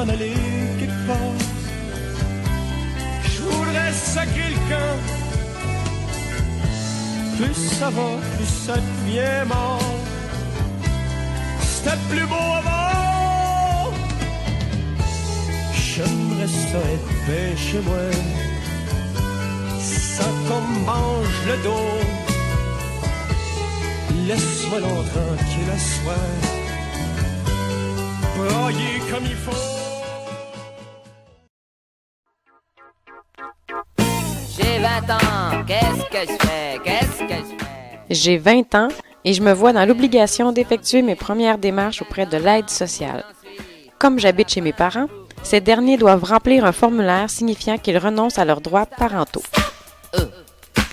s'en aller quelque part. Je voudrais ça quelqu'un. Plus ça va, plus ça devient mort. C'était plus beau avant. J'aimerais ça être paix chez moi, sans qu'on me mange le dos. Laisse-moi l'en tranquille à soir, brailler comme il faut. J'ai 20 ans, qu'est-ce que je fais? J'ai 20 ans et je me vois dans l'obligation d'effectuer mes premières démarches auprès de l'aide sociale. Comme j'habite chez mes parents, ces derniers doivent remplir un formulaire signifiant qu'ils renoncent à leurs droits parentaux.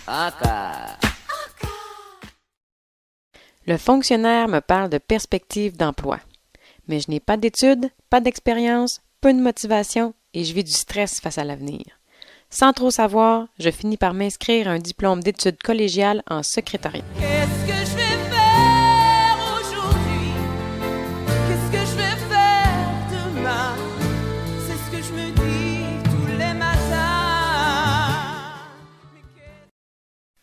Encore. Le fonctionnaire me parle de perspectives d'emploi. Mais je n'ai pas d'études, pas d'expérience, peu de motivation et je vis du stress face à l'avenir. Sans trop savoir, je finis par m'inscrire à un diplôme d'études collégiales en secrétariat. Qu'est-ce que je vais faire aujourd'hui? Qu'est-ce que je vais faire demain? C'est ce que je me dis tous les matins.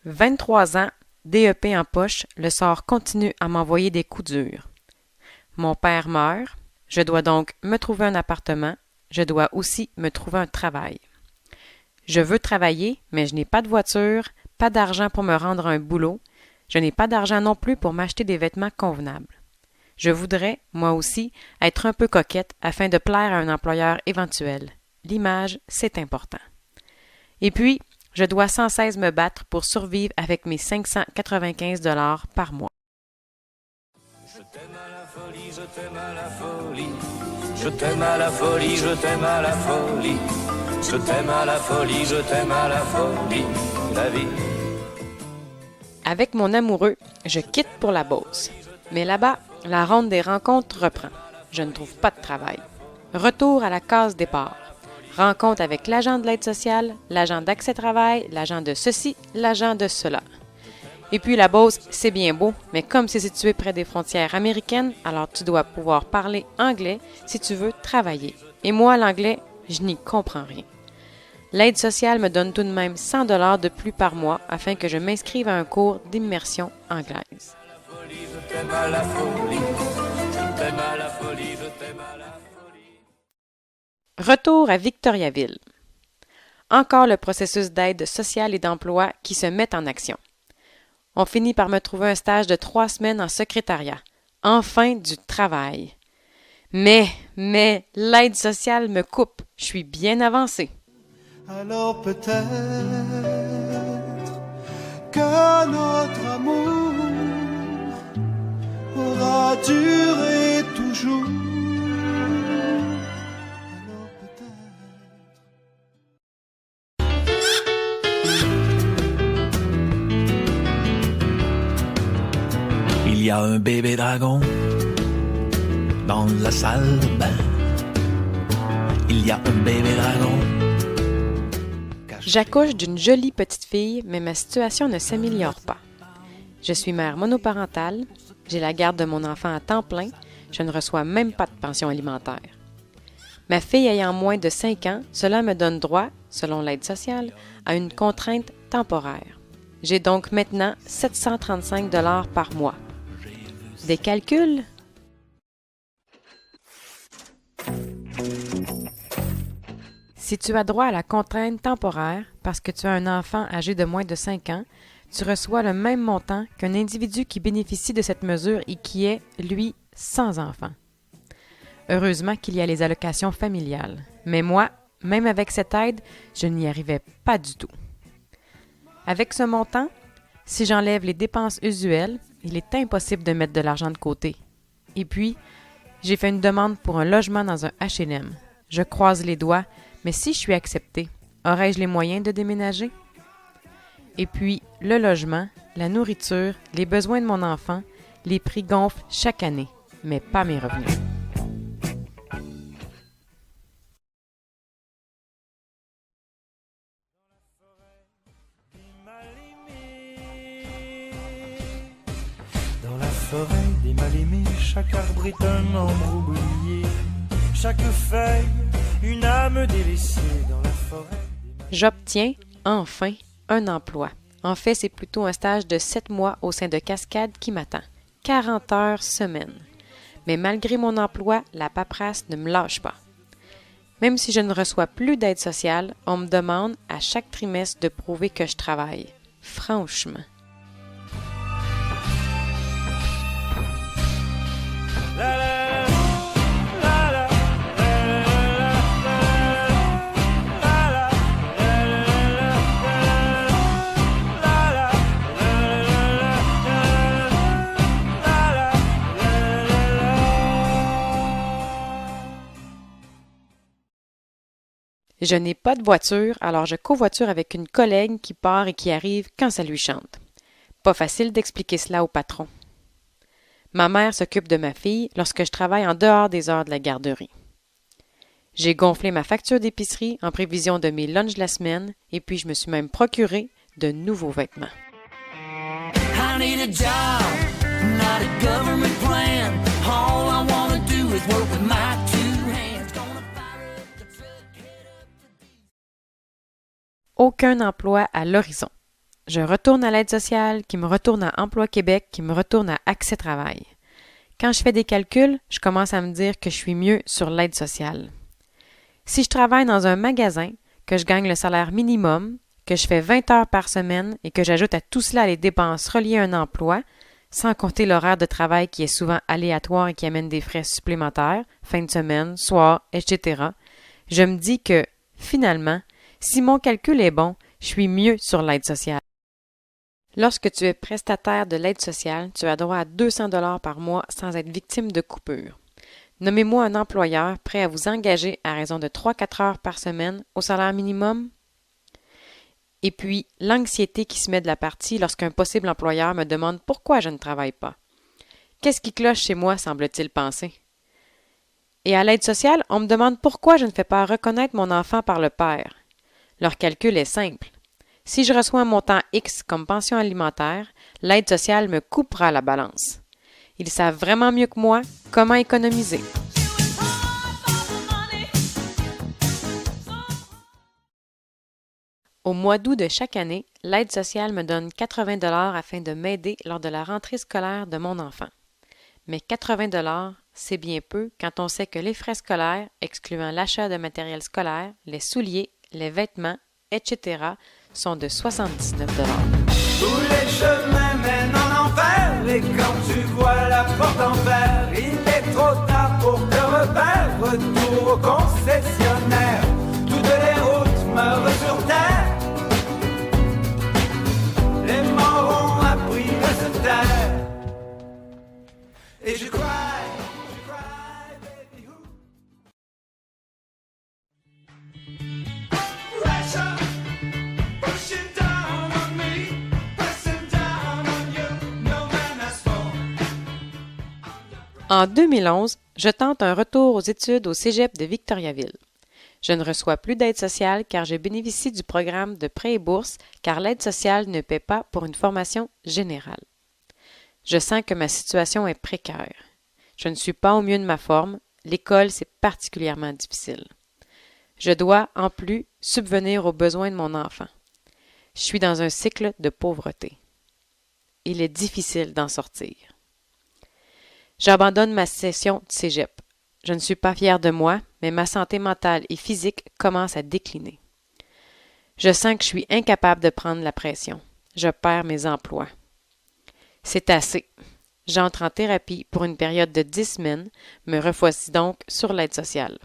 23 ans, DEP en poche, le sort continue à m'envoyer des coups durs. Mon père meurt, je dois donc me trouver un appartement, je dois aussi me trouver un travail. Je veux travailler, mais je n'ai pas de voiture, pas d'argent pour me rendre à un boulot, je n'ai pas d'argent non plus pour m'acheter des vêtements convenables. Je voudrais, moi aussi, être un peu coquette afin de plaire à un employeur éventuel. L'image, c'est important. Et puis, je dois sans cesse me battre pour survivre avec mes 595 $ par mois. Je t'aime à la folie, je t'aime à la folie. Je t'aime à la folie, je t'aime à la folie. Je t'aime à la folie, je t'aime à la folie. La vie. Avec mon amoureux, je quitte pour la Beauce. Mais là-bas, la ronde des rencontres reprend. Je ne trouve pas de travail. Retour à la case départ. Rencontre avec l'agent de l'aide sociale, l'agent d'accès travail, l'agent de ceci, l'agent de cela. Et puis la Beauce, c'est bien beau, mais comme c'est situé près des frontières américaines, alors tu dois pouvoir parler anglais si tu veux travailler. Et moi, l'anglais, je n'y comprends rien. L'aide sociale me donne tout de même 100 $ de plus par mois afin que je m'inscrive à un cours d'immersion anglaise. Retour à Victoriaville. Encore le processus d'aide sociale et d'emploi qui se met en action. On finit par me trouver un stage de 3 semaines en secrétariat. Enfin du travail. Mais, l'aide sociale me coupe. Je suis bien avancée. Alors peut-être que notre amour aura duré toujours. Alors peut-être. Il y a un bébé dragon dans la salle de bain. Il y a un bébé dragon. J'accouche d'une jolie petite fille, mais ma situation ne s'améliore pas. Je suis mère monoparentale, j'ai la garde de mon enfant à temps plein, je ne reçois même pas de pension alimentaire. Ma fille ayant moins de 5 ans, cela me donne droit, selon l'aide sociale, à une contrainte temporaire. J'ai donc maintenant 735 $ par mois. Des calculs? Si tu as droit à la contrainte temporaire parce que tu as un enfant âgé de moins de 5 ans, tu reçois le même montant qu'un individu qui bénéficie de cette mesure et qui est, lui, sans enfant. Heureusement qu'il y a les allocations familiales. Mais moi, même avec cette aide, je n'y arrivais pas du tout. Avec ce montant, si j'enlève les dépenses usuelles, il est impossible de mettre de l'argent de côté. Et puis, j'ai fait une demande pour un logement dans un H&M. Je croise les doigts, mais si je suis acceptée, aurais-je les moyens de déménager? Et puis, le logement, la nourriture, les besoins de mon enfant, les prix gonflent chaque année, mais pas mes revenus. Dans la forêt des mal-aimés, chaque arbre est un ombre oublié. chaque feuille, une âme délaissée dans la forêt. J'obtiens, enfin, un emploi. En fait, c'est plutôt un stage de 7 mois au sein de Cascade qui m'attend. 40 heures semaine. Mais malgré mon emploi, la paperasse ne me lâche pas. Même si je ne reçois plus d'aide sociale, on me demande à chaque trimestre de prouver que je travaille. Franchement. La la la la Je n'ai pas de voiture, alors je covoiture avec une collègue qui part et qui arrive quand ça lui chante. Pas facile d'expliquer cela au patron. Ma mère s'occupe de ma fille lorsque je travaille en dehors des heures de la garderie. J'ai gonflé ma facture d'épicerie en prévision de mes lunchs de la semaine et puis je me suis même procuré de nouveaux vêtements. I need a job, not a government plan. All I wanna do is work with my two hands. Gonna fire up the truck, head up the Aucun emploi à l'horizon. Je retourne à l'aide sociale, qui me retourne à Emploi Québec, qui me retourne à Accès Travail. Quand je fais des calculs, je commence à me dire que je suis mieux sur l'aide sociale. Si je travaille dans un magasin, que je gagne le salaire minimum, que je fais 20 heures par semaine et que j'ajoute à tout cela les dépenses reliées à un emploi, sans compter l'horaire de travail qui est souvent aléatoire et qui amène des frais supplémentaires, fin de semaine, soir, etc., je me dis que, finalement, si mon calcul est bon, je suis mieux sur l'aide sociale. Lorsque tu es prestataire de l'aide sociale, tu as droit à 200 $ par mois sans être victime de coupure. Nommez-moi un employeur prêt à vous engager à raison de 3-4 heures par semaine au salaire minimum. Et puis, l'anxiété qui se met de la partie lorsqu'un possible employeur me demande pourquoi je ne travaille pas. Qu'est-ce qui cloche chez moi, semble-t-il penser? Et à l'aide sociale, on me demande pourquoi je ne fais pas reconnaître mon enfant par le père. Leur calcul est simple. Si je reçois un montant X comme pension alimentaire, l'aide sociale me coupera la balance. Ils savent vraiment mieux que moi comment économiser. Au mois d'août de chaque année, l'aide sociale me donne 80 $ afin de m'aider lors de la rentrée scolaire de mon enfant. Mais 80 $, c'est bien peu quand on sait que les frais scolaires, excluant l'achat de matériel scolaire, les souliers, les vêtements, etc., sont de 79 $. Tous les chemins mènent en enfer. Et quand tu vois la porte en fer, il est trop tard pour te repère. Retour au concessionnaire. Toutes les routes meurent sur terre. Les morts ont appris à se taire. Et je cry, baby, who? Pressure. En 2011, je tente un retour aux études au Cégep de Victoriaville. Je ne reçois plus d'aide sociale car je bénéficie du programme de prêt et bourse car l'aide sociale ne paie pas pour une formation générale. Je sens que ma situation est précaire. Je ne suis pas au mieux de ma forme, l'école c'est particulièrement difficile. Je dois, en plus, subvenir aux besoins de mon enfant. Je suis dans un cycle de pauvreté. Il est difficile d'en sortir. J'abandonne ma session de cégep. Je ne suis pas fière de moi, mais ma santé mentale et physique commence à décliner. Je sens que je suis incapable de prendre la pression. Je perds mes emplois. C'est assez. J'entre en thérapie pour une période de 10 semaines, me revoici donc sur l'aide sociale.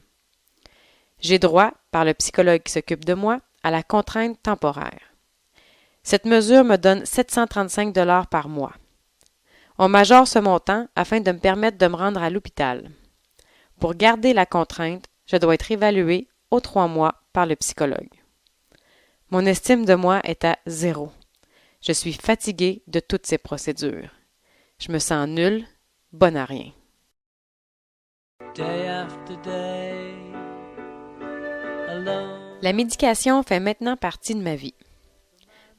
J'ai droit, par le psychologue qui s'occupe de moi, à la contrainte temporaire. Cette mesure me donne 735 $ par mois. On majore ce montant afin de me permettre de me rendre à l'hôpital. Pour garder la contrainte, je dois être évaluée aux 3 mois par le psychologue. Mon estime de moi est à 0. Je suis fatiguée de toutes ces procédures. Je me sens nulle, bonne à rien. Day after day, alone. La médication fait maintenant partie de ma vie.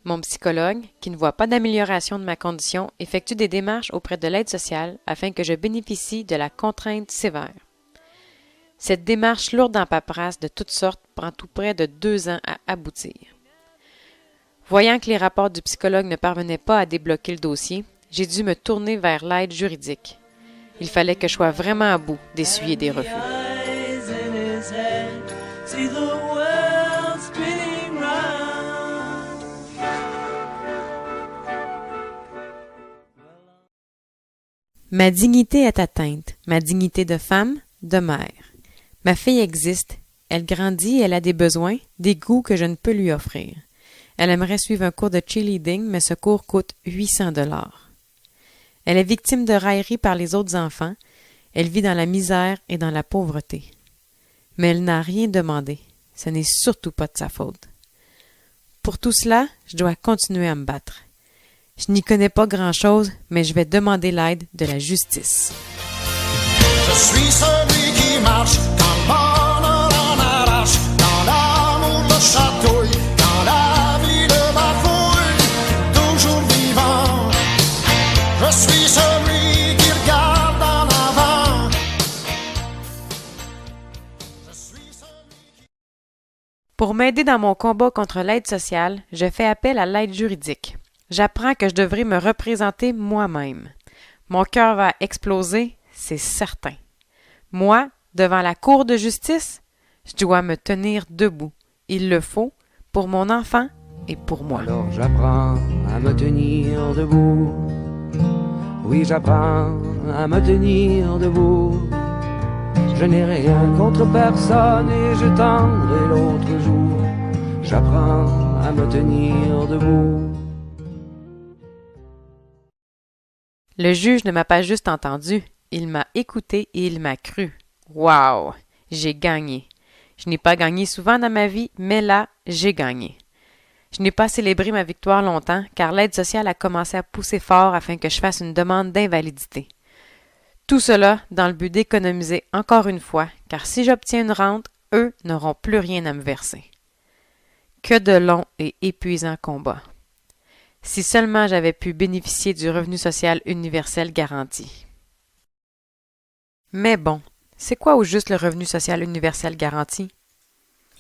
Mon psychologue, qui ne voit pas d'amélioration de ma condition, effectue des démarches auprès de l'aide sociale afin que je bénéficie de la contrainte sévère. Cette démarche lourde en paperasse de toutes sortes prend tout près de 2 ans à aboutir. Voyant que les rapports du psychologue ne parvenaient pas à débloquer le dossier, j'ai dû me tourner vers l'aide juridique. Il fallait que je sois vraiment à bout d'essuyer des refus. Ma dignité est atteinte, ma dignité de femme, de mère. Ma fille existe, elle grandit, elle a des besoins, des goûts que je ne peux lui offrir. Elle aimerait suivre un cours de cheerleading, mais ce cours coûte 800 $. Elle est victime de railleries par les autres enfants, elle vit dans la misère et dans la pauvreté. Mais elle n'a rien demandé, ce n'est surtout pas de sa faute. Pour tout cela, je dois continuer à me battre. Je n'y connais pas grand-chose, mais je vais demander l'aide de la justice. Je suis celui qui marche quand le bonheur en arrache, quand l'amour le chatouille, quand la vie le bafouille, toujours vivant. Je suis celui qui regarde en avant. Pour m'aider dans mon combat contre l'aide sociale, je fais appel à l'aide juridique. J'apprends que je devrais me représenter moi-même. Mon cœur va exploser, c'est certain. Moi, devant la cour de justice, je dois me tenir debout. Il le faut pour mon enfant et pour moi. Alors j'apprends à me tenir debout. Oui, j'apprends à me tenir debout. Je n'ai rien contre personne et je tendrai l'autre jour. J'apprends à me tenir debout. Le juge ne m'a pas juste entendu, il m'a écouté et il m'a cru. Wow! J'ai gagné. Je n'ai pas gagné souvent dans ma vie, mais là, j'ai gagné. Je n'ai pas célébré ma victoire longtemps, car l'aide sociale a commencé à pousser fort afin que je fasse une demande d'invalidité. Tout cela dans le but d'économiser encore une fois, car si j'obtiens une rente, eux n'auront plus rien à me verser. Que de longs et épuisants combats. Si seulement j'avais pu bénéficier du revenu social universel garanti. Mais bon, c'est quoi au juste le revenu social universel garanti?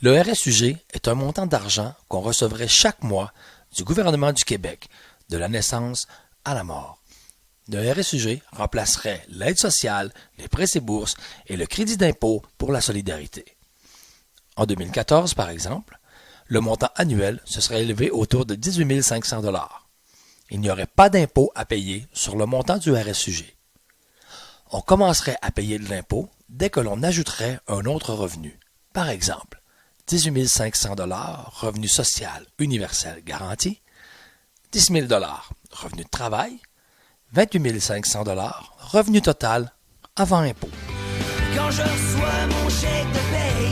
Le RSUG est un montant d'argent qu'on recevrait chaque mois du gouvernement du Québec, de la naissance à la mort. Le RSUG remplacerait l'aide sociale, les prêts et bourses et le crédit d'impôt pour la solidarité. En 2014, par exemple, le montant annuel se serait élevé autour de 18 500 $. Il n'y aurait pas d'impôt à payer sur le montant du RSUG. On commencerait à payer de l'impôt dès que l'on ajouterait un autre revenu. Par exemple, 18 500 $, revenu social universel garanti, 10 000 $, revenu de travail, 28 500 $, revenu total avant impôt. Quand je reçois mon chèque de paye,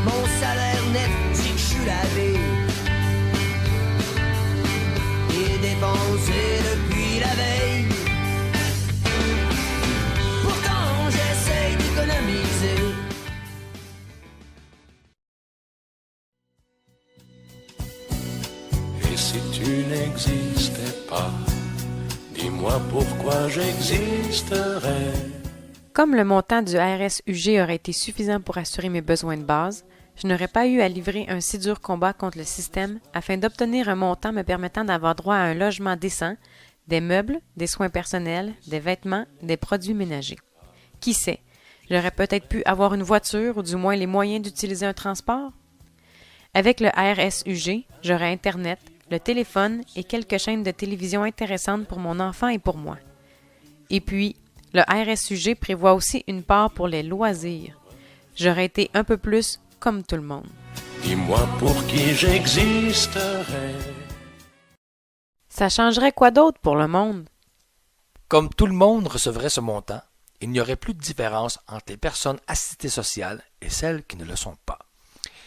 mon salaire net dit que je suis lavé et dépensé depuis la veille. Pourtant j'essaye d'économiser. Et si tu n'existais pas, dis-moi pourquoi j'existerais. Comme le montant du RSUG aurait été suffisant pour assurer mes besoins de base, je n'aurais pas eu à livrer un si dur combat contre le système afin d'obtenir un montant me permettant d'avoir droit à un logement décent, des meubles, des soins personnels, des vêtements, des produits ménagers. Qui sait, j'aurais peut-être pu avoir une voiture ou du moins les moyens d'utiliser un transport? Avec le RSUG, j'aurais Internet, le téléphone et quelques chaînes de télévision intéressantes pour mon enfant et pour moi. Et puis, le RSUG prévoit aussi une part pour les loisirs. J'aurais été un peu plus comme tout le monde. Dis-moi pour qui j'existerais. Ça changerait quoi d'autre pour le monde? Comme tout le monde recevrait ce montant, il n'y aurait plus de différence entre les personnes assistées sociales et celles qui ne le sont pas.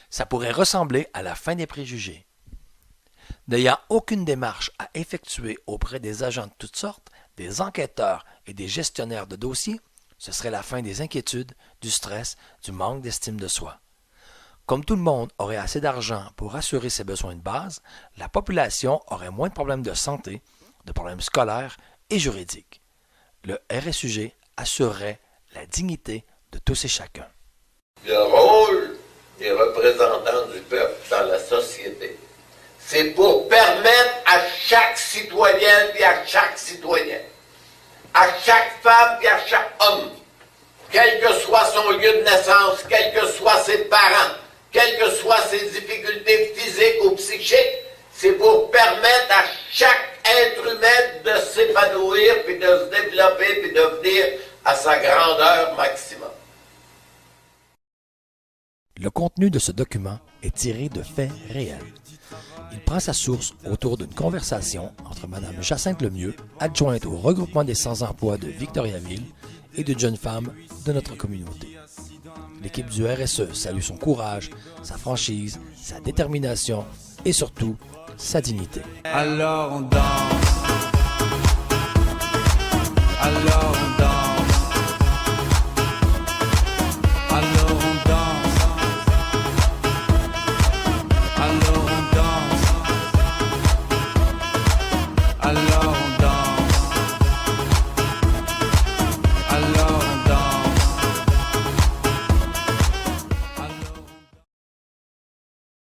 Ça pourrait ressembler à la fin des préjugés. N'ayant aucune démarche à effectuer auprès des agents de toutes sortes, des enquêteurs et des gestionnaires de dossiers, ce serait la fin des inquiétudes, du stress, du manque d'estime de soi. Comme tout le monde aurait assez d'argent pour assurer ses besoins de base, la population aurait moins de problèmes de santé, de problèmes scolaires et juridiques. Le RSUG assurerait la dignité de tous et chacun. Le rôle des représentants du peuple dans la société, c'est pour permettre à chaque citoyenne et à chaque citoyen, à chaque femme et à chaque homme, quel que soit son lieu de naissance, quels que soient ses parents, quelles que soient ses difficultés physiques ou psychiques, c'est pour permettre à chaque être humain de s'épanouir, puis de se développer, puis de venir à sa grandeur maximum. Le contenu de ce document est tiré de faits réels. Il prend sa source autour d'une conversation entre Mme Jacinthe Lemieux, adjointe au regroupement des sans-emploi de Victoriaville, et de jeunes femmes de notre communauté. L'équipe du RSE salue son courage, sa franchise, sa détermination et surtout sa dignité. Alors on danse, alors on danse.